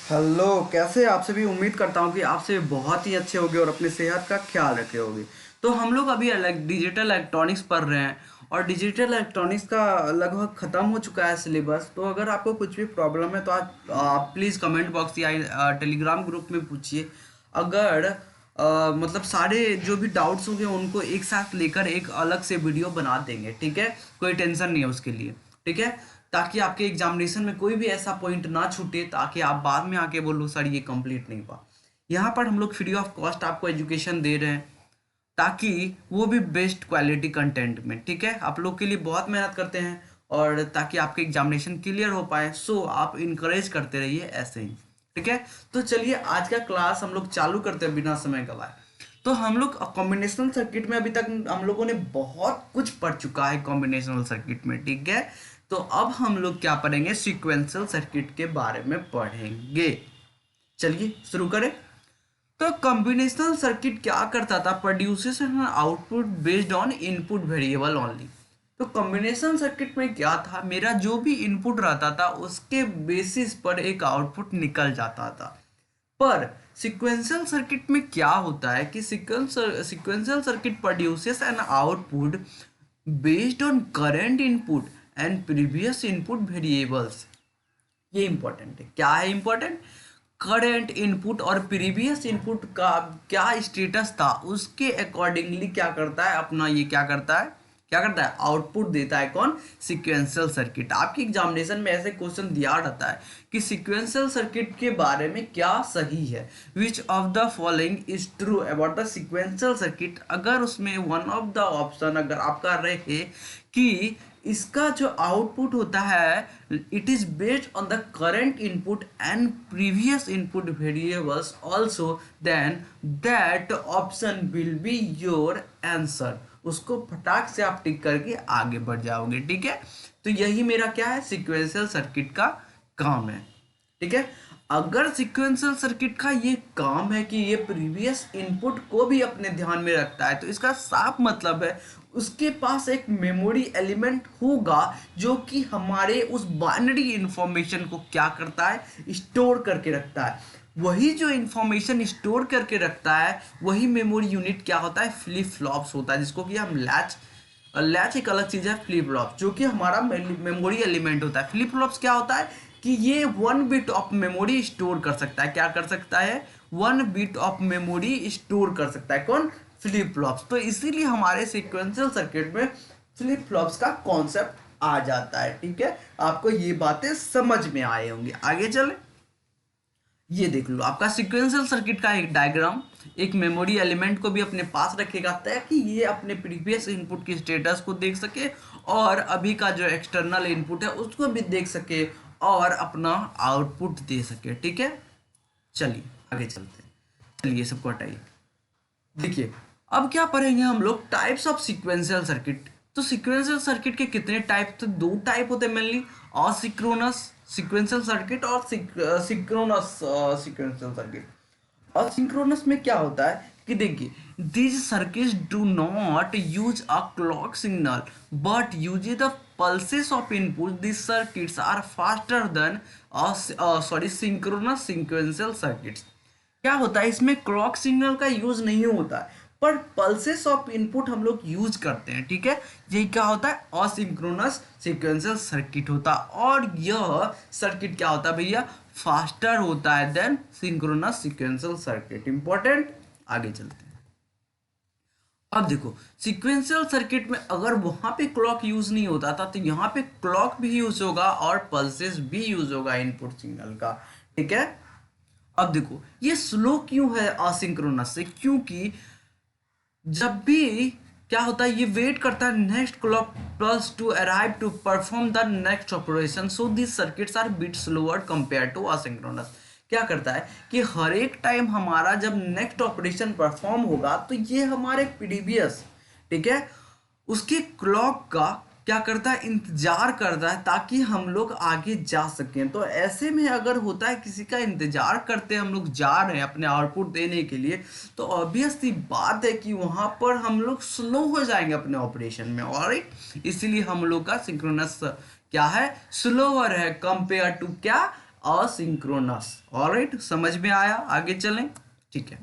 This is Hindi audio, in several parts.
हेलो, कैसे आप सभी। उम्मीद करता हूँ कि आप सभी बहुत ही अच्छे होंगे और अपनी सेहत का ख्याल रखे होंगे। तो हम लोग अभी अलग डिजिटल इलेक्ट्रॉनिक्स पढ़ रहे हैं और डिजिटल इलेक्ट्रॉनिक्स का लगभग ख़त्म हो चुका है सिलेबस। तो अगर आपको कुछ भी प्रॉब्लम है तो आप प्लीज़ कमेंट बॉक्स या टेलीग्राम ग्रुप में पूछिए। अगर मतलब सारे जो भी डाउट्स होंगे उनको एक साथ लेकर एक अलग से वीडियो बना देंगे, ठीक है। कोई टेंशन नहीं है उसके लिए, ठीक है। ताकि आपके एग्जामिनेशन में कोई भी ऐसा पॉइंट ना छूटे, ताकि आप बाद में आके बोलो सर ये कंप्लीट नहीं हुआ। यहाँ पर हम लोग फ्री ऑफ कॉस्ट आपको एजुकेशन दे रहे हैं, ताकि वो भी बेस्ट क्वालिटी कंटेंट में, ठीक है। आप लोग के लिए बहुत मेहनत करते हैं और ताकि आपके एग्जामिनेशन क्लियर हो पाए, सो आप इनकरेज करते रहिए ऐसे ही, ठीक है। तो चलिए आज का क्लास हम लोग चालू करते हैं बिना समय गवाए। तो हम लोग कॉम्बिनेशनल सर्किट में अभी तक हम लोगों ने बहुत कुछ पढ़ चुका है कॉम्बिनेशनल सर्किट में, ठीक है। तो अब हम लोग क्या पढ़ेंगे, सीक्वेंशियल सर्किट के बारे में पढ़ेंगे। चलिए शुरू करें। तो कॉम्बिनेशनल सर्किट क्या करता था, produces an output based on input variable only. तो कॉम्बिनेशन सर्किट में क्या था, मेरा जो भी इनपुट रहता था उसके बेसिस पर एक आउटपुट निकल जाता था। पर सीक्वेंशियल सर्किट में क्या होता है कि sequential circuit produces an output based on current input and previous input variables. ये इंपॉर्टेंट है। क्या है इंपॉर्टेंट, करंट इनपुट और प्रीवियस इनपुट का क्या स्टेटस था उसके अकॉर्डिंगली क्या करता है अपना, ये क्या करता है आउटपुट देता है। कौन, सीक्वेंशियल सर्किट। आपके एग्जामिनेशन में ऐसे क्वेश्चन दिया रहता है कि सीक्वेंशियल सर्किट के बारे में क्या सही है, विच of the following is true about the sequential circuit. अगर उसमें वन ऑफ द ऑप्शन अगर आपका रहे कि इसका जो आउटपुट होता है it is based on the current input and previous input variables also, then that option will be your answer. उसको फटाक से आप टिक करके आगे बढ़ जाओगे, ठीक है। तो यही मेरा क्या है, सीक्वेंशियल सर्किट का काम है, ठीक है। अगर सीक्वेंशियल सर्किट का ये काम है कि ये प्रीवियस इनपुट को भी अपने ध्यान में रखता है, तो इसका साफ मतलब है उसके पास एक मेमोरी एलिमेंट होगा जो कि हमारे उस बाइनरी इंफॉर्मेशन को क्या करता है, स्टोर करके रखता है। वही जो इंफॉर्मेशन स्टोर करके रखता है वही मेमोरी यूनिट क्या होता है, फ्लिप फ्लॉप्स होता है, जिसको कि हम लैच, लैच एक अलग चीज है, फ्लिप फ्लॉप जो कि हमारा मेमोरी एलिमेंट होता है। फ्लिप फ्लॉप्स क्या होता है कि ये 1 बिट ऑफ मेमोरी स्टोर कर सकता है। क्या कर सकता है, 1 बिट ऑफ मेमोरी स्टोर कर सकता है। कौन, फ्लिप फ्लॉप्स। तो इसीलिए हमारे सीक्वेंशियल सर्किट में फ्लिप फ्लॉप्स का कॉन्सेप्ट आ जाता है, ठीक है। आपको ये बातें समझ में आए होंगे। आगे चले, ये देख लो आपका सीक्वेंशियल सर्किट का एक डायग्राम। एक मेमोरी एलिमेंट को भी अपने पास रखेगा ताकि ये अपने प्रीवियस इनपुट की स्टेटस को देख सके और अभी का जो एक्सटर्नल इनपुट है उसको भी देख सके और अपना आउटपुट दे सके, ठीक है। चलिए आगे चलते हैं। चलिए सबको हटाइए। देखिए अब क्या पढ़ेंगे हम लोग, टाइप्स ऑफ सीक्वेंशियल सर्किट। तो सीक्वेंशियल सर्किट के कितने टाइप, तो 2 टाइप होते हैं मेनली, असिंक्रोनस सीक्वेंशियल सर्किट और सिंक्रोनस सीक्वेंशियल सर्किट। असिंक्रोनस में क्या होता है कि देखिए, these circuits do not use a clock signal but use the pulses of input. These circuits are faster than synchronous sequential circuits. क्या होता है इसमें, क्लॉक सिग्नल का यूज नहीं होता है पर पल्सेस ऑफ इनपुट हम लोग यूज करते हैं, ठीक है। यही क्या होता है, असिंक्रोनस सीक्वेंशियल सर्किट होता है। और यह सर्किट क्या होता है भैया, फास्टर होता है then synchronous sequential circuit. Important, आगे चलते हैं। अब देखो सीक्वेंशियल सर्किट में अगर वहां पे क्लॉक यूज नहीं होता था तो यहाँ पे क्लॉक भी यूज होगा और पल्सेस भी यूज होगा इनपुट सिग्नल का, ठीक है। अब देखो ये स्लो क्यों है असिंक्रोनस से, क्योंकि जब भी क्या होता है ये वेट करता है next clock pulse to arrive to perform the next operation, so this circuits are bit slower compare to asynchronous. क्या करता है कि हर एक टाइम हमारा जब नेक्स्ट ऑपरेशन परफॉर्म होगा तो ये हमारे प्रीवियस, ठीक है, उसके क्लॉक का क्या करता है, इंतजार करता है ताकि हम लोग आगे जा सकें। तो ऐसे में अगर होता है किसी का इंतजार करते हम लोग जा रहे हैं अपने आउटपुट देने के लिए, तो ऑब्वियस सी बात है कि वहां पर हम लोग स्लो हो जाएंगे अपने ऑपरेशन में, और इसीलिए हम लोग का सिंक्रोनस क्या है, स्लोअर है कंपेयर टू क्या, असिंक्रोनस। ऑलराइट, समझ में आया? आगे चलें, ठीक है।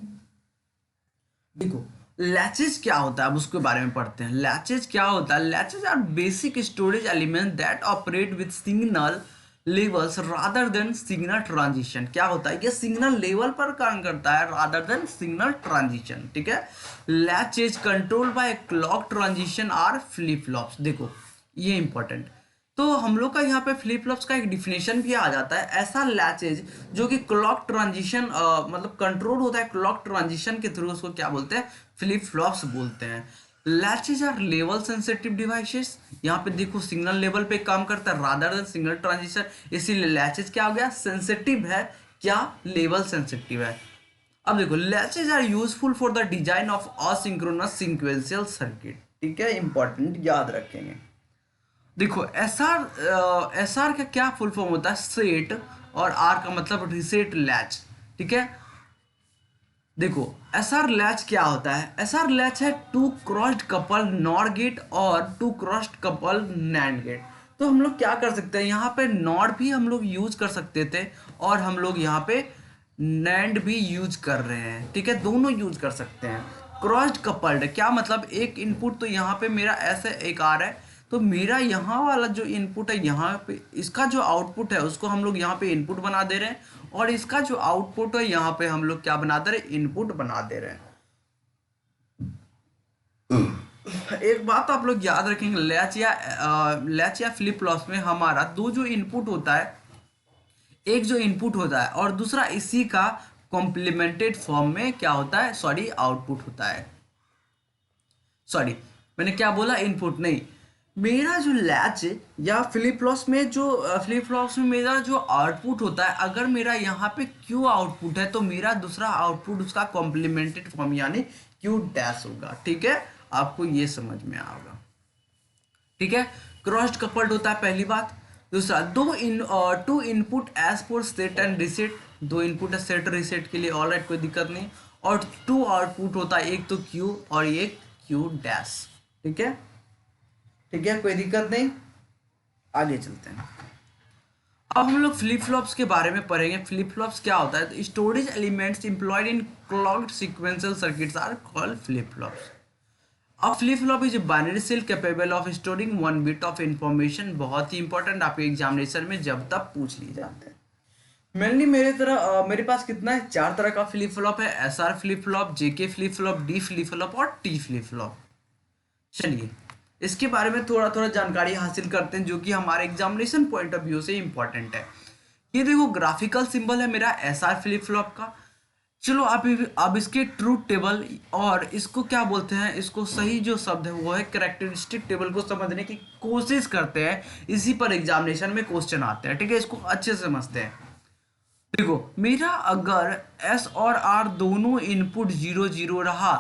देखो लैचेज क्या होता है, अब उसके बारे में पढ़ते हैं। लैचेज क्या होता है? Latches are basic storage element that operate with signal levels rather than signal transition. क्या होता है? ये सिग्नल लेवल पर काम करता है रादर देन सिग्नल ट्रांजिशन, ठीक है। Latches control by clock transition are flip flops. देखो ये इंपॉर्टेंट, तो हम लोग का यहाँ पे फ्लिप फ्लॉप्स का एक डिफिनेशन भी आ जाता है। ऐसा लैचेज जो कि क्लॉक ट्रांजिशन मतलब कंट्रोल होता है क्लॉक ट्रांजिशन के थ्रू, उसको क्या बोलते हैं? फ्लिप फ्लॉप्स बोलते हैं। लैचेज आर लेवल सेंसिटिव डिवाइसेस। यहाँ पे देखो सिग्नल लेवल पे काम करता है रादर देन सिग्नल ट्रांजिशन, इसीलिए लैचेज क्या हो गया? सेंसिटिव है। क्या? लेवल सेंसिटिव है। अब देखो latches are useful for the design of asynchronous sequential circuit, ठीक है, इंपॉर्टेंट, याद रखेंगे। देखो एस आर का क्या फुल फॉर्म होता है? सेट, और आर का मतलब रिसेट लैच, ठीक है। देखो एस आर लैच क्या होता है? एस आर लैच है two crossed couple NOR gate और two crossed couple NAND gate. तो हम लोग क्या कर सकते हैं, यहाँ पे नॉर भी हम लोग यूज कर सकते थे, और हम लोग यहाँ पे नैंड भी यूज कर रहे हैं, ठीक है, दोनों यूज कर सकते हैं। क्रॉस्ड कपल्ड क्या मतलब? एक इनपुट तो यहाँ पे मेरा ऐसे एक आ रहा है, तो मेरा यहाँ वाला जो इनपुट है यहाँ पे, इसका जो आउटपुट है उसको हम लोग यहाँ पे इनपुट बना दे रहे हैं, और इसका जो आउटपुट है यहाँ पे हम लोग क्या बना दे रहे हैं? इनपुट बना दे रहे हैं। एक बात आप लोग याद रखेंगे, लैच या फ्लिप फ्लॉप्स में हमारा दो जो इनपुट होता है, एक जो इनपुट होता है और दूसरा इसी का कॉम्प्लीमेंटेड फॉर्म में क्या होता है? सॉरी, आउटपुट होता है। सॉरी, मैंने क्या बोला? इनपुट नहीं। मेरा जो लैच या फ्लिप फ्लॉप्स में मेरा जो आउटपुट होता है, अगर मेरा यहाँ पे क्यू आउटपुट है तो मेरा दूसरा आउटपुट उसका कॉम्प्लीमेंटेड फॉर्म यानी क्यू डैश होगा, ठीक है। आपको ये समझ में आएगा, ठीक है। क्रॉस्ड कपल्ड होता है, पहली बात। दूसरा, two input as per set and reset. दो इनपुट है सेट रिसेट के लिए, ऑलराइट, कोई दिक्कत नहीं। और टू आउटपुट होता है, एक तो क्यू और एक क्यू डैश, ठीक है, ठीक है, कोई दिक्कत नहीं। आगे चलते हैं। अब हम लोग फ्लिप फ्लॉप्स के बारे में पढ़ेंगे। फ्लिप फ्लॉप्स क्या होता है? Storage elements employed in clocked sequential circuits are called flip flops. अब flip flop is binary cell capable of storing one bit of information. बहुत ही इंपॉर्टेंट, आपके एग्जामिनेशन में जब तक पूछ लिए जाते हैं। मेनली मेरे पास कितना है? 4 तरह का फ्लिप फ्लॉप है। एस आर फ्लिप फ्लॉप, जेके flip flop, D flip flop और टी फ्लिप फ्लॉप। चलिए इसके बारे में थोड़ा थोड़ा जानकारी हासिल करते हैं, जो कि हमारे एग्जामिनेशन पॉइंट ऑफ व्यू से इंपॉर्टेंट है। ये देखो ग्राफिकल सिंबल है मेरा एस आर फ्लिप फ्लॉप का। चलो अब इसके ट्रूथ टेबल और इसको क्या बोलते हैं, इसको सही जो शब्द है वो है कैरेक्टरिस्टिक टेबल को समझने की कोशिश करते हैं। इसी पर एग्जामिनेशन में क्वेश्चन आते हैं, ठीक है, इसको अच्छे से समझते हैं। देखो मेरा अगर एस और आर दोनों इनपुट 0 0 रहा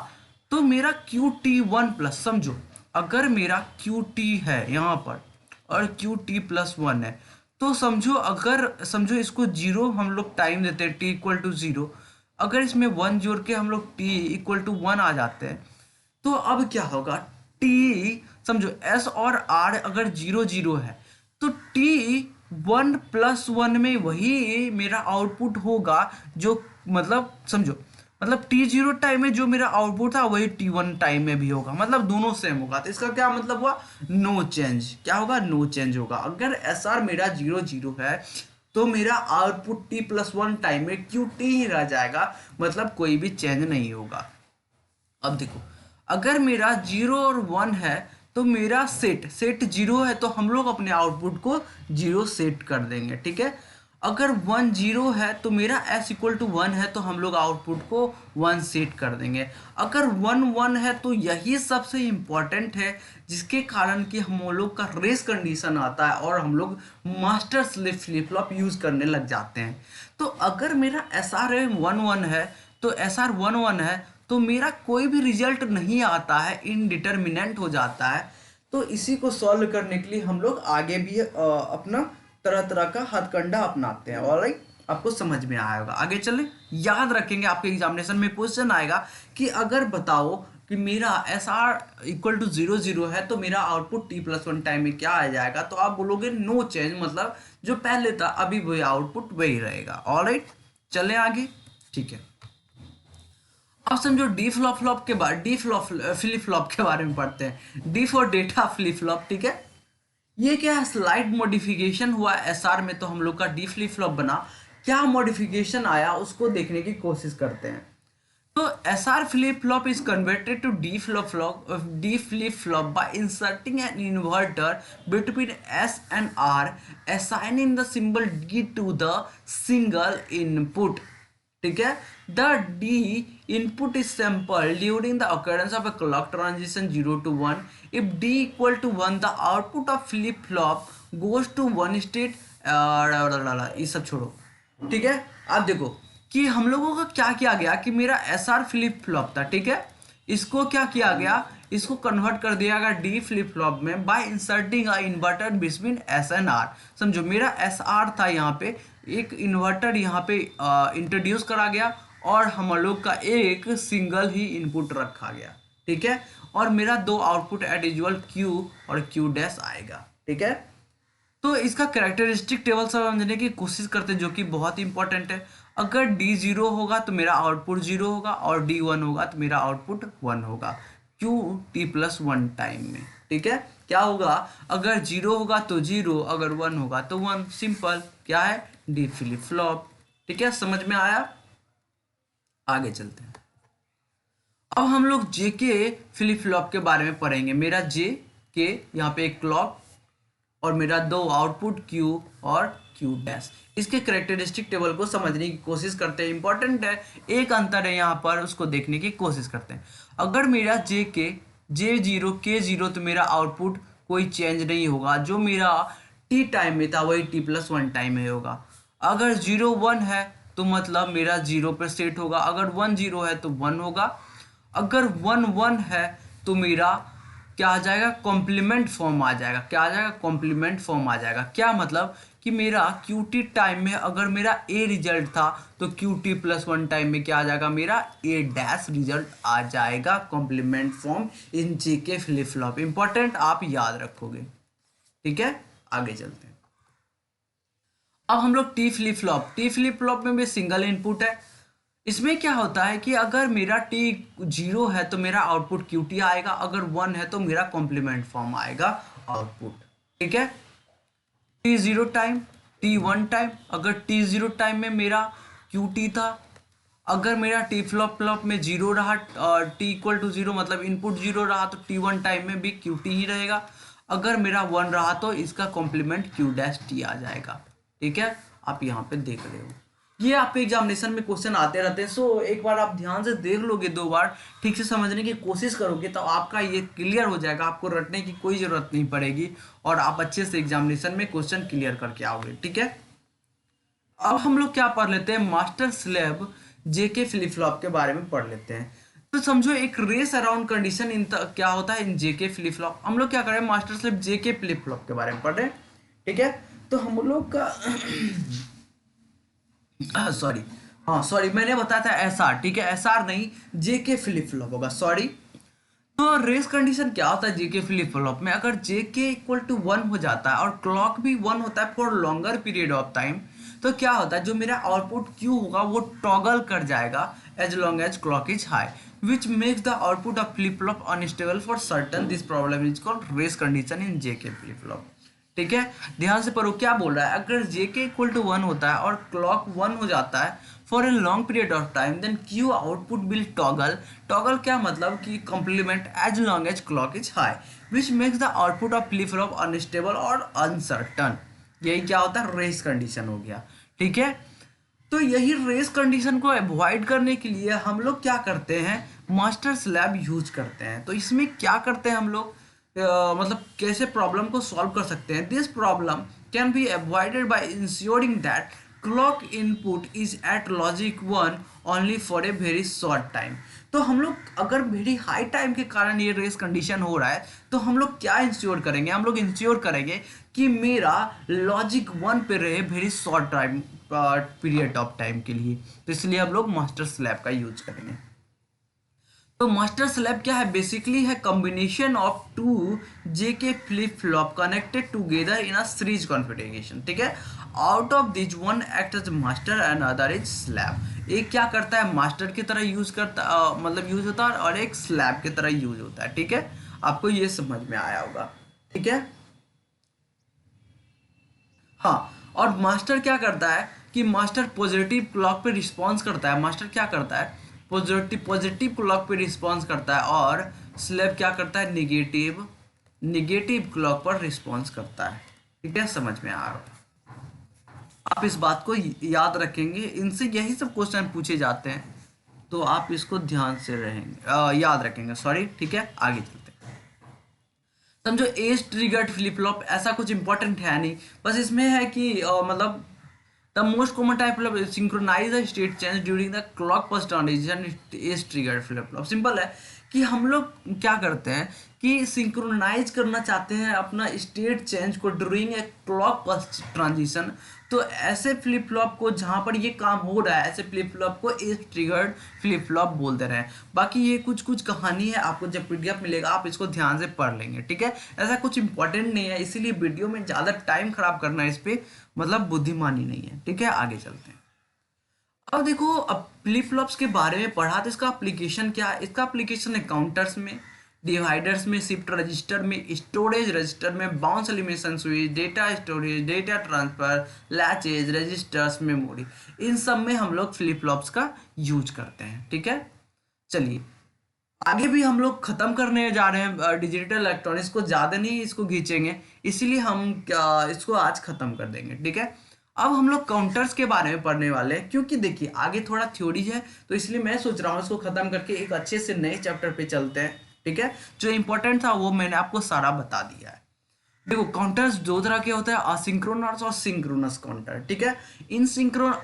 तो मेरा क्यू टी वन प्लस, समझो अगर मेरा क्यू टी है यहाँ पर और क्यू टी प्लस 1 है, तो समझो इसको 0 हम लोग टाइम देते हैं, टी इक्वल टू 0। अगर इसमें 1 जोड़ के हम लोग टी इक्वल टू 1 आ जाते हैं, तो अब क्या होगा? टी, समझो एस और आर अगर 0 0 है तो टी 1 प्लस 1 में वही मेरा आउटपुट होगा, जो मतलब समझो, मतलब T0 टाइम में जो मेरा आउटपुट था वही T1 टाइम में भी होगा, मतलब दोनों सेम होगा। तो इसका क्या मतलब हुआ? No change. क्या होगा? नो चेंज होगा। अगर SR मेरा 0 0 है तो मेरा आउटपुट T+1 टाइम में QT ही रह जाएगा, मतलब कोई भी चेंज नहीं होगा। अब देखो अगर मेरा 0 और 1 है तो मेरा सेट 0 है, तो हम लोग अपने आउटपुट को 0 सेट कर देंगे, ठीक है। अगर 1 0 है तो मेरा S इक्वल टू 1 है, तो हम लोग आउटपुट को 1 सेट कर देंगे। अगर 1 1 है तो यही सबसे इम्पॉर्टेंट है, जिसके कारण कि हम लोग का रेस कंडीशन आता है और हम लोग master slave flip flop use करने लग जाते हैं। तो अगर मेरा SR 1 1 है तो SR 1 1 है तो मेरा कोई भी रिजल्ट नहीं आता है, इनडिटर्मिनेंट हो जाता है। तो इसी को सॉल्व करने के लिए हम लोग आगे भी अपना तरह तरह का हथकंडा अपनाते हैं। ऑलराइट, आपको समझ में आएगा। आगे चले, याद रखेंगे, आपके एग्जामिनेशन में क्वेश्चन आएगा कि अगर बताओ कि मेरा एस आर इक्वल टू 0 0 है तो मेरा आउटपुट t+1 टाइम में क्या आ जाएगा, तो आप बोलोगे नो चेंज, मतलब जो पहले था अभी वही आउटपुट वही रहेगा। ऑलराइट, चलें आगे। ठीक है, अब समझो डी फ्लॉप फ्लॉप के बाद डी फ्लॉप फ्लिप फ्लॉप के बारे में पढ़ते हैं। D for data flip flop. ठीक है, ये क्या है, स्लाइड मॉडिफिकेशन हुआ एसआर में, तो हम लोग का डी फ्लिप फ्लॉप बना। क्या मॉडिफिकेशन आया उसको देखने की कोशिश करते हैं। तो SR flip flop is converted to D flip flop by inserting an inverter between S and R, assigning the symbol D to the single input. ठीक है, the D input is sampled during the occurrence of a clock transition 0 to 1. If D equal to 1, the output of flip flop goes to one state. ये सब छोड़ो। ठीक है, आप देखो कि हम लोगों का क्या किया गया कि मेरा एस आर फ्लिप फ्लॉप था। ठीक है, इसको क्या किया गया, इसको कन्वर्ट कर दिया गया डी फ्लिप फ्लॉप में by inserting a inverter between S and R. समझो मेरा एस आर था, यहाँ पे एक इन्वर्टर यहाँ पे इंट्रोड्यूस करा गया और हम लोग का एक सिंगल ही इनपुट रखा गया। ठीक है, और मेरा दो आउटपुट एट यूजुअल क्यू और क्यू डैश आएगा। ठीक है, तो इसका कैरेक्टरिस्टिक टेबल समझने की कोशिश करते हैं, जो कि बहुत इंपॉर्टेंट है। अगर डी 0 होगा तो मेरा आउटपुट 0 होगा, और डी 1 होगा तो मेरा आउटपुट 1 होगा क्यू t+1 टाइम में। ठीक है, क्या होगा, अगर 0 होगा तो 0, अगर 1 होगा तो 1। सिंपल, क्या है, डी फ्लिप फ्लॉप। ठीक है, समझ में आया। आगे चलते हैं। अब हम लोग जे के फ्लिप फ्लॉप के बारे में पढ़ेंगे। मेरा जे के यहाँ पे एक क्लॉक और मेरा दो आउटपुट Q और Q डैश। इसके करेक्टरिस्टिक टेबल को समझने की कोशिश करते हैं, इंपॉर्टेंट है। एक अंतर है यहाँ पर, उसको देखने की कोशिश करते हैं। अगर मेरा J0 K0 तो मेरा आउटपुट कोई चेंज नहीं होगा, जो मेरा T टाइम में था वही t+1 टाइम में होगा। अगर 0 1 है तो मतलब मेरा 0 पर सेट होगा, अगर 1 0 है तो 1 होगा, अगर 1 1 है तो मेरा क्या आ जाएगा, कॉम्प्लीमेंट फॉर्म आ जाएगा। क्या आ जाएगा, कॉम्प्लीमेंट फॉर्म आ जाएगा। क्या मतलब कि मेरा QT टाइम में अगर मेरा A रिजल्ट था तो QT+1 टाइम में क्या आ जाएगा, मेरा A डैश रिजल्ट आ जाएगा, complement form in JK flip flop. Important, आप याद रखोगे। ठीक है, आगे चलते हैं। अब हम लोग टी फ्लिप फ्लॉप में भी सिंगल इनपुट है। इसमें क्या होता है कि अगर मेरा T 0 है तो मेरा आउटपुट QT आएगा, अगर 1 है तो मेरा कॉम्प्लीमेंट फॉर्म आएगा आउटपुट। ठीक है, T0 टाइम, T1 टाइम, अगर T0 टाइम में मेरा QT था, अगर मेरा T फ्लॉप फ्लॉप में 0 रहा और T इक्वल टू 0 मतलब इनपुट 0 रहा तो T1 टाइम में भी QT ही रहेगा, अगर मेरा 1 रहा तो इसका कॉम्प्लीमेंट Q डैश T आ जाएगा। ठीक है, आप यहाँ पे देख रहे हो, ये आपके एग्जामिनेशन में क्वेश्चन आते रहते हैं। सो एक बार आप ध्यान से देख लोगे, दो बार ठीक से समझने की कोशिश करोगे तो आपका ये क्लियर हो जाएगा, आपको रटने की कोई ज़रूरत नहीं पड़ेगी और आप अच्छे से एग्जामिनेशन में क्वेश्चन क्लियर करके आओगे। ठीक है, अब हम लोग क्या पढ़ लेते हैं, मास्टर स्लैब जेके फ्लिप फ्लॉप के बारे में पढ़ लेते हैं। तो समझो एक रेस अराउंड कंडीशन इन क्या होता है इन जेके फ्लिप फ्लॉप। हम लोग क्या करें, मास्टर स्लैब जेके फ्लिप फ्लॉप के बारे में पढ़ रहे हैं। ठीक है, तो हम लोग का सॉरी मैंने बताया था एसआर। ठीक है, एसआर नहीं, जेके फ्लिप फ्लॉप होगा, सॉरी। तो रेस कंडीशन क्या होता है जेके फ्लिप फ्लॉप में, अगर जेके इक्वल टू 1 हो जाता है और क्लॉक भी 1 होता है for longer period of time, तो क्या होता है, जो मेरा आउटपुट क्यू होगा वो टॉगल कर जाएगा as long as clock is high, which makes the output of flip flop unstable for certain. This problem is called race condition in JK flip flop. ठीक है, ध्यान से पढ़ो, क्या बोल रहा है, अगर जेके इक्वल टू 1 होता है और क्लॉक 1 हो जाता है for a long period of time, then Q output will toggle क्या मतलब कि complement as long as clock is high, which makes the output of flip flop unstable और अनसर्टन। यही क्या होता है, रेस कंडीशन हो गया। ठीक है, तो यही रेस कंडीशन को अवॉइड करने के लिए हम लोग क्या करते हैं, मास्टर स्लैब यूज करते हैं। तो इसमें क्या करते हैं हम लोग, मतलब कैसे प्रॉब्लम को सॉल्व कर सकते हैं। This problem can be avoided by ensuring that clock input is at logic 1 only for a very short time. तो हम लोग अगर वेरी हाई टाइम के कारण ये रेस कंडीशन हो रहा है तो हम लोग क्या इंश्योर करेंगे, हम लोग इंश्योर करेंगे कि मेरा लॉजिक 1 पे रहे very short time period of time के लिए। तो इसलिए हम लोग मास्टर स्लैब का यूज करेंगे। तो मास्टर स्लैब क्या है, बेसिकली है combination of two JK flip flop connected together in a series configuration, ठीक है। Out of this one act as master and other is slave. एक क्या करता है, मास्टर की तरह यूज करता मतलब यूज होता है, और एक स्लैब की तरह यूज होता है, ठीक है। आपको ये समझ में आया होगा, ठीक है। हाँ, और मास्टर क्या करता है कि मास्टर पॉजिटिव क्लॉक पे रिस्पॉन्स करता है। मास्टर क्या करता है, पॉजिटिव पॉजिटिव क्लॉक पे रिस्पॉन्स करता है, और स्लेव क्या करता है, निगेटिव निगेटिव क्लॉक पर रिस्पॉन्स करता है, ठीक है। समझ में आ रहा है, आप इस बात को याद रखेंगे, इनसे यही सब क्वेश्चन पूछे जाते हैं, तो आप इसको ध्यान से रहेंगे, याद रखेंगे, सॉरी, ठीक है। आगे चलते हैं। समझो एज ट्रिगर्ड फ्लिप फ्लॉप, ऐसा कुछ इंपॉर्टेंट है नहीं, बस इसमें है कि मतलब the most common type of synchronize the state change during the clock pulse transition is triggered flip flop. Simple है कि हम लोग क्या करते हैं कि सिंक्रोनाइज करना चाहते हैं अपना स्टेट चेंज को during a clock pulse transition. तो ऐसे फ्लिप फ्लॉप को जहाँ पर ये काम हो रहा है, ऐसे फ्लिप फ्लॉप को एज ट्रिगर्ड फ्लिप फ्लॉप बोलते रहे हैं। बाकी ये कुछ कुछ कहानी है, आपको जब पीडीएफ मिलेगा आप इसको ध्यान से पढ़ लेंगे, ठीक है। ऐसा कुछ इंपॉर्टेंट नहीं है, इसीलिए वीडियो में ज़्यादा टाइम खराब करना इस पर मतलब बुद्धिमानी नहीं है, ठीक है। आगे चलते हैं। अब देखो, अब फ्लिप फ्लॉप्स के बारे में पढ़ा तो इसका एप्लीकेशन क्या है, इसका एप्लीकेशन है काउंटर्स में, डिवाइडर्स में, शिफ्ट रजिस्टर में, स्टोरेज रजिस्टर में, bounce elimination switch, data storage, data transfer, latches, registers, memory, इन सब में हम लोग फ्लिप फ्लॉप्स का यूज करते हैं, ठीक है। चलिए आगे भी हम लोग खत्म करने जा रहे हैं डिजिटल इलेक्ट्रॉनिक्स को, ज़्यादा नहीं इसको खींचेंगे, इसीलिए हम इसको आज खत्म कर देंगे, ठीक है। अब हम लोग काउंटर्स के बारे में पढ़ने वाले हैं, क्योंकि देखिए आगे थोड़ा थ्योरी है, तो इसलिए मैं सोच रहा हूँ इसको खत्म करके एक अच्छे से नए चैप्टर पे चलते हैं, ठीक है। जो इंपॉर्टेंट था वो मैंने आपको सारा बता दिया है। देखो काउंटर्स दो तरह के होते हैं, असिंक्रोनस और सिंक्रोनस काउंटर, ठीक है। इन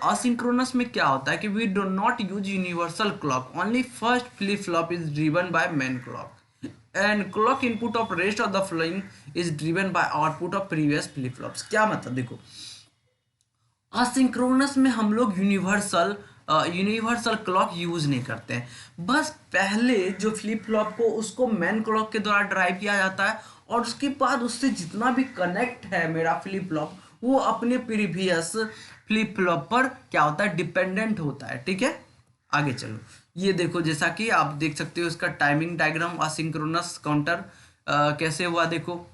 असिंक्रोनस में क्या होता है कि we do not use universal clock, only first flip flop is driven by main clock and clock input of rest of the following is driven by output of previous flip flops. क्या मतलब, देखो असिंक्रोनस में हम लोग यूनिवर्सल क्लॉक यूज नहीं करते हैं, बस पहले जो फ्लिप फ्लॉप को उसको मैन क्लॉक के द्वारा ड्राइव किया जाता है, और उसके बाद उससे जितना भी कनेक्ट है मेरा फ्लिप फ्लॉप वो अपने प्रीवियस फ्लिप फ्लॉप पर क्या होता है, डिपेंडेंट होता है, ठीक है। आगे चलो, ये देखो जैसा कि आप देख सकते हो इसका टाइमिंग डायग्राम असिंक्रोनस काउंटर कैसे हुआ। देखो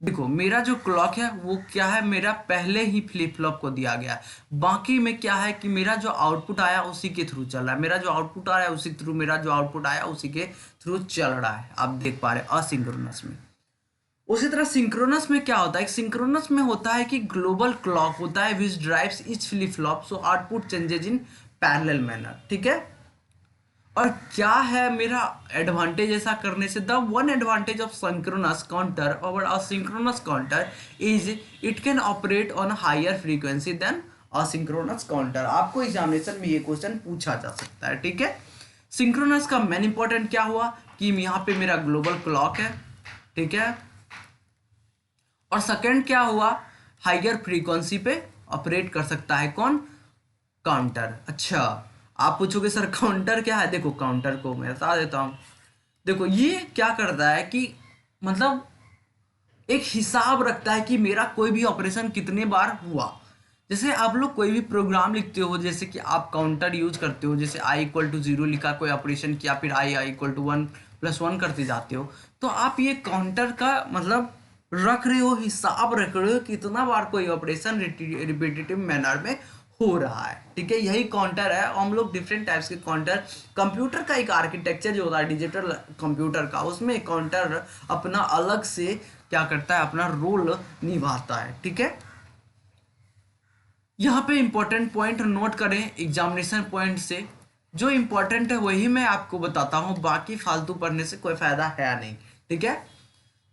देखो मेरा जो क्लॉक है वो क्या है, मेरा पहले ही फ्लिप फ्लॉप को दिया गया है, बाकी में क्या है कि मेरा जो आउटपुट आया उसी के थ्रू चल रहा है, मेरा जो आउटपुट आया उसी थ्रू, मेरा जो आउटपुट आया उसी के थ्रू चल रहा है, आप देख पा रहे हैं असिंक्रोनस में। उसी तरह सिंक्रोनस में क्या होता है, सिंक्रोनस में होता है कि ग्लोबल क्लॉक होता है which drives each flip flop, so output changes in parallel manner, ठीक है। और क्या है मेरा एडवांटेज ऐसा करने से, the one advantage of synchronous counter over asynchronous counter is it can operate on higher frequency than asynchronous counter. आपको एग्जामिनेशन में ये क्वेश्चन पूछा जा सकता है, ठीक है। सिंक्रोनस का मेन इंपॉर्टेंट क्या हुआ कि यहाँ पे मेरा ग्लोबल क्लॉक है, ठीक है, और सेकंड क्या हुआ, हायर फ्रीक्वेंसी पे ऑपरेट कर सकता है कौन, काउंटर। अच्छा आप पूछोगे सर काउंटर क्या है, देखो काउंटर को मैं बता देता हूँ। देखो ये क्या करता है कि मतलब एक हिसाब रखता है कि मेरा कोई भी ऑपरेशन कितने बार हुआ। जैसे आप लोग कोई भी प्रोग्राम लिखते हो, जैसे कि आप काउंटर यूज करते हो, जैसे i=0 लिखा कोई ऑपरेशन किया, फिर i=1 + 1 करते जाते हो, तो आप ये काउंटर का मतलब रख रहे हो, हिसाब रख रहे हो कितना बार कोई ऑपरेशन रिपीटेटिव मैनर में हो रहा है, ठीक है। यही काउंटर है, और हम लोग डिफरेंट टाइप्स के काउंटर, कंप्यूटर का एक आर्किटेक्चर जो होता है डिजिटल कंप्यूटर का, उसमें काउंटर अपना अलग से क्या करता है, अपना रोल निभाता है, ठीक है। यहाँ पे इंपॉर्टेंट पॉइंट नोट करें एग्जामिनेशन पॉइंट से, जो इंपॉर्टेंट है वही मैं आपको बताता हूँ, बाकी फालतू पढ़ने से कोई फायदा है नहीं, ठीक है।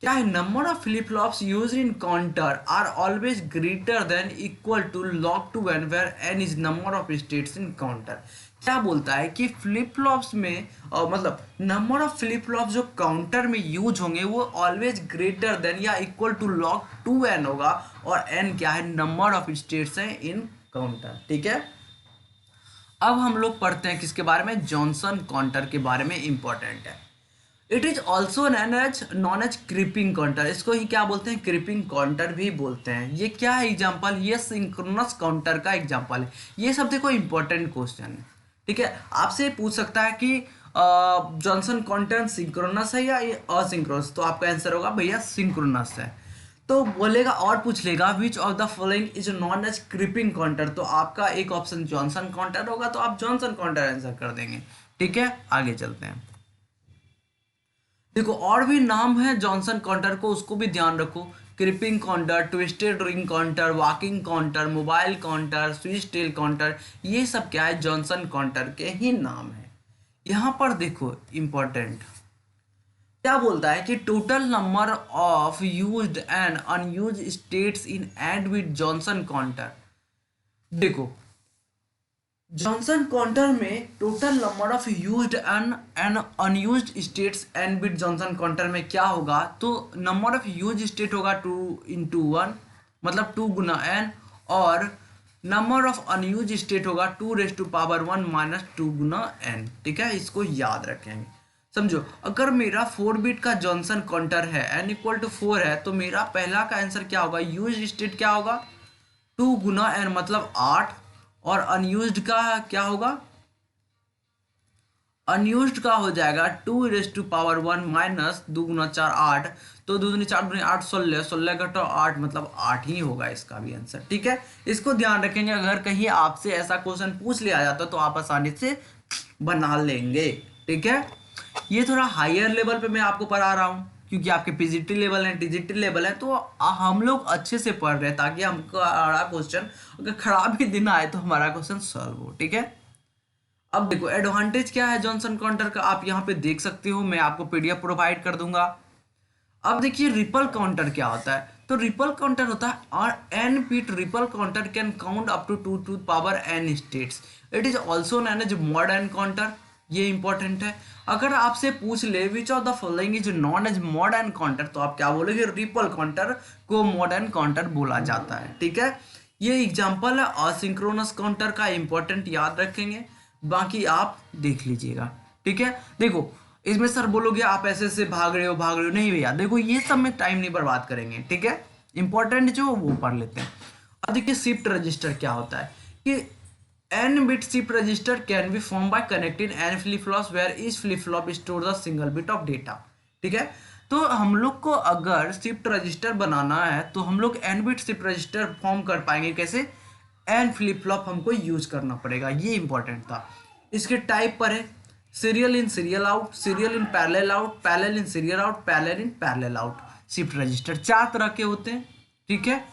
क्या है, number of flip flops use in counter are always greater than equal to log 2 n where n is number of states in counter. क्या बोलता है कि फ्लिप फ्लॉप्स में मतलब नंबर ऑफ फ्लिप फ्लॉप्स जो काउंटर में यूज होंगे वो ऑलवेज ग्रेटर देन या इक्वल टू log 2 n होगा, और n क्या है, नंबर ऑफ स्टेट्स है इन काउंटर, ठीक है। अब हम लोग पढ़ते हैं किसके बारे में, जॉनसन काउंटर के बारे में, इंपॉर्टेंट है। It is also known as creeping counter, इसको ही क्या बोलते हैं, क्रीपिंग काउंटर भी बोलते हैं। ये क्या है एग्जांपल, ये सिंक्रोनस काउंटर का एग्जांपल है। ये सब देखो इंपॉर्टेंट क्वेश्चन है, ठीक है। आपसे पूछ सकता है कि जॉनसन काउंटर सिंक्रोनस है या असिंक्रोनस, तो आपका आंसर होगा भैया सिंक्रोनस है। तो बोलेगा और पूछ लेगा which of the following is known as creeping counter, तो आपका एक ऑप्शन जॉनसन काउंटर होगा, तो आप जॉनसन काउंटर आंसर कर देंगे, ठीक है। आगे चलते हैं। देखो और भी नाम है जॉनसन काउंटर को, उसको भी ध्यान रखो। Creeping counter, twisted ring counter, walking counter, mobile counter, switch tail counter, ये सब क्या है, जॉनसन काउंटर के ही नाम है। यहाँ पर देखो इंपॉर्टेंट क्या बोलता है कि total number of used and unused states in and with Johnson counter. देखो जॉनसन काउंटर में total number of used and unused states and bit Johnson counter में क्या होगा, तो नंबर ऑफ यूज स्टेट होगा 2 × 1, मतलब 2 × n, और नंबर ऑफ अनयूज स्टेट होगा 2⁻1 - 2 × n, ठीक है। इसको याद रखेंगे, समझो। अगर मेरा 4 बिट का जॉनसन काउंटर है, n = 4 है, तो मेरा पहला का आंसर क्या होगा, यूज स्टेट क्या होगा 2 × n मतलब 8, और अनयूज्ड का क्या होगा, अनयूज्ड का हो जाएगा 2⁻1 - 2 × 4 8, तो 2 दूनी 4 दूनी 8 16, 16 घटो 8 मतलब 8 ही होगा इसका भी आंसर, ठीक है। इसको ध्यान रखेंगे, अगर कहीं आपसे ऐसा क्वेश्चन पूछ लिया जाता तो आप आसानी से बना लेंगे, ठीक है। ये थोड़ा हायर लेवल पे मैं आपको पढ़ा रहा हूँ, क्योंकि आपके पीजीटी लेवल है, टीजीटी लेवल है, तो हम लोग अच्छे से पढ़ रहे हैं, ताकि हमारा क्वेश्चन अगर खराब भी दिन आए तो हमारा क्वेश्चन सॉल्व हो, ठीक है। अब देखो एडवांटेज क्या है जॉनसन काउंटर का, आप यहाँ पे देख सकते हो, मैं आपको पीडीएफ प्रोवाइड कर दूंगा। अब देखिए रिपल काउंटर क्या होता है, तो रिपल काउंटर होता है और n bit ripple counter can count up to 2n states. It is also known as mod N counter, ये इंपॉर्टेंट है। अगर आपसे पूछ ले which of the following is known as mod N counter, तो आप क्या बोलोगे, रिपल काउंटर को मॉड एन काउंटर बोला जाता है, ठीक है। ये एग्जाम्पल है असिंक्रोनस काउंटर का, इंपॉर्टेंट याद रखेंगे, बाकी आप देख लीजिएगा, ठीक है। देखो इसमें सर बोलोगे आप ऐसे ऐसे भाग रहे हो, नहीं भैया, देखो ये सब में टाइम नहीं बर्बाद करेंगे, ठीक है। इंपॉर्टेंट जो वो पढ़ लेते हैं। अब देखिए शिफ्ट रजिस्टर क्या होता है, कि n bit shift register can be form by connecting n flip flops where each flip flop store the single bit of data, ठीक है। तो हम लोग को अगर शिफ्ट रजिस्टर बनाना है, तो हम लोग n bit shift register form कर पाएंगे कैसे, n फ्लिप फ्लॉप हमको यूज करना पड़ेगा, ये इंपॉर्टेंट था। इसके टाइप पर है serial in serial out, serial in parallel out, parallel in serial out, parallel in parallel out. Shift register 4 तरह के होते हैं, ठीक है।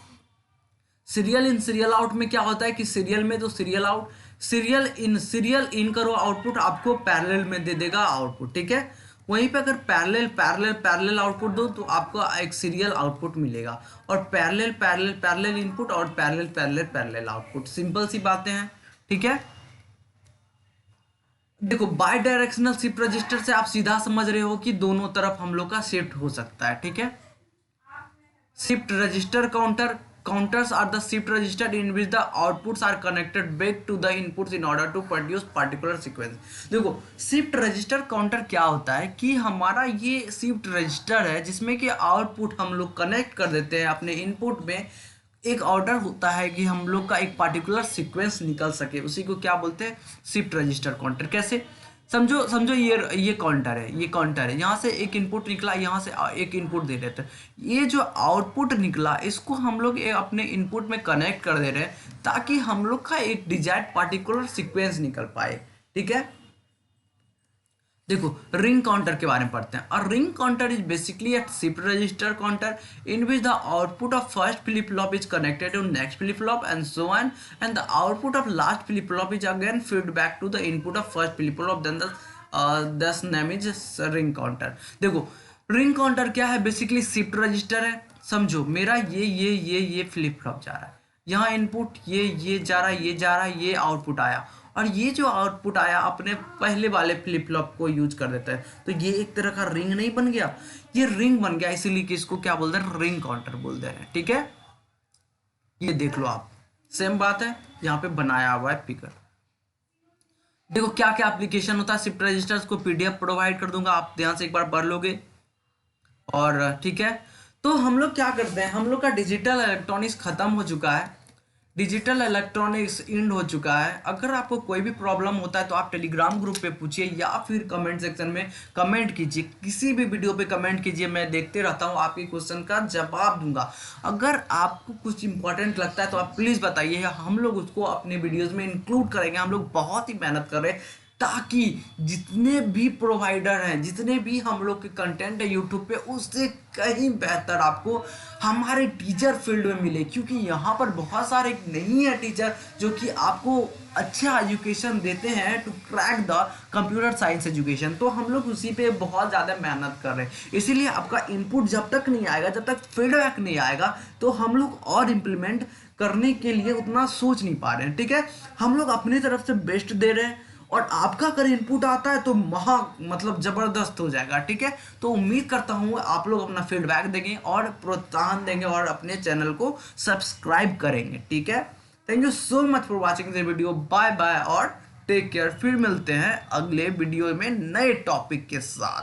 सीरियल इन सीरियल आउट में क्या होता है कि सीरियल में तो सीरियल आउट, सीरियल इन करो आउटपुट आपको पैरेलल में दे देगा आउटपुट, ठीक है। वहीं पे अगर पैरेलल पैरेलल पैरेलल आउटपुट दो तो आपको एक सीरियल आउटपुट मिलेगा, और पैरेलल पैरेलल पैरेलल इनपुट और parallel parallel parallel output, simple सी बातें हैं, ठीक है। देखो बाई डायरेक्शनल शिफ्ट रजिस्टर से आप सीधा समझ रहे हो कि दोनों तरफ हम लोग का शिफ्ट हो सकता है, ठीक है। Shift register counters are the shift register in which the outputs are connected back to the inputs in order to produce particular sequence। देखो शिफ्ट रजिस्टर काउंटर क्या होता है कि हमारा ये शिफ्ट रजिस्टर है जिसमें कि आउटपुट हम लोग कनेक्ट कर देते हैं अपने इनपुट में, एक ऑर्डर होता है कि हम लोग का एक पार्टिकुलर सीक्वेंस निकल सके, उसी को क्या बोलते हैं, शिफ्ट रजिस्टर काउंटर। कैसे, समझो समझो ये काउंटर है, ये काउंटर है, यहाँ से एक इनपुट निकला, यहाँ से एक इनपुट दे देते हैं, ये जो आउटपुट निकला इसको हम लोग अपने इनपुट में कनेक्ट कर दे रहे हैं, ताकि हम लोग का एक डिजायर्ड पार्टिकुलर सीक्वेंस निकल पाए, ठीक है। देखो रिंग काउंटर के बारे में पढ़ते हैं। और ring counter is basically a shift register counter in which the output of first flip flop is connected to next flip flop and so on, and the output of last flip flop is again feed back to the input of first flip flop, then this name is ring counter. देखो रिंग काउंटर क्या है, बेसिकली शिफ्ट रजिस्टर है। समझो मेरा ये फ्लिप फ्लॉप जा रहा है, यहाँ इनपुट ये जा रहा है, ये जा रहा है, ये आउटपुट आया, और ये जो आउटपुट आया अपने पहले वाले फ्लिप फ्लॉप को यूज कर देता है, तो ये एक तरह का रिंग नहीं बन गया, ये रिंग बन गया, इसीलिए कि इसको क्या बोलते हैं, रिंग काउंटर बोलते हैं, ठीक है। ये देख लो आप, सेम बात है, यहाँ पे बनाया हुआ है फिगर। देखो क्या क्या एप्लीकेशन होता है, शिफ्ट रजिस्टर्स को पीडीएफ प्रोवाइड कर दूंगा, आप ध्यान से एक बार पढ़ लोगे। और ठीक है, तो हम लोग क्या करते हैं, हम लोग का डिजिटल इलेक्ट्रॉनिक्स खत्म हो चुका है, डिजिटल इलेक्ट्रॉनिक्स इंड हो चुका है। अगर आपको कोई भी प्रॉब्लम होता है तो आप टेलीग्राम ग्रुप पे पूछिए या फिर कमेंट सेक्शन में कमेंट कीजिए, किसी भी वीडियो पे कमेंट कीजिए, मैं देखते रहता हूँ, आपके क्वेश्चन का जवाब दूंगा। अगर आपको कुछ इंपॉर्टेंट लगता है तो आप प्लीज़ बताइए, हम लोग उसको अपने वीडियोज़ में इंक्लूड करेंगे। हम लोग बहुत ही मेहनत कर रहे हैं ताकि जितने भी प्रोवाइडर हैं, जितने भी हम लोग के कंटेंट है यूट्यूब पे, उससे कहीं बेहतर आपको हमारे टीचर फील्ड में मिले, क्योंकि यहाँ पर बहुत सारे नहीं है टीचर जो कि आपको अच्छा एजुकेशन देते हैं to crack the computer science education. तो हम लोग उसी पे बहुत ज़्यादा मेहनत कर रहे हैं, इसीलिए आपका इनपुट जब तक नहीं आएगा, जब तक फीडबैक नहीं आएगा, तो हम लोग और इम्प्लीमेंट करने के लिए उतना सोच नहीं पा रहे हैं। ठीक है, हम लोग अपनी तरफ से बेस्ट दे रहे हैं और आपका अगर इनपुट आता है तो मतलब जबरदस्त हो जाएगा। ठीक है, तो उम्मीद करता हूँ आप लोग अपना फीडबैक देंगे और प्रोत्साहन देंगे और अपने चैनल को सब्सक्राइब करेंगे। ठीक है, thank you so much for watching this video, bye bye और टेक केयर। फिर मिलते हैं अगले वीडियो में नए टॉपिक के साथ।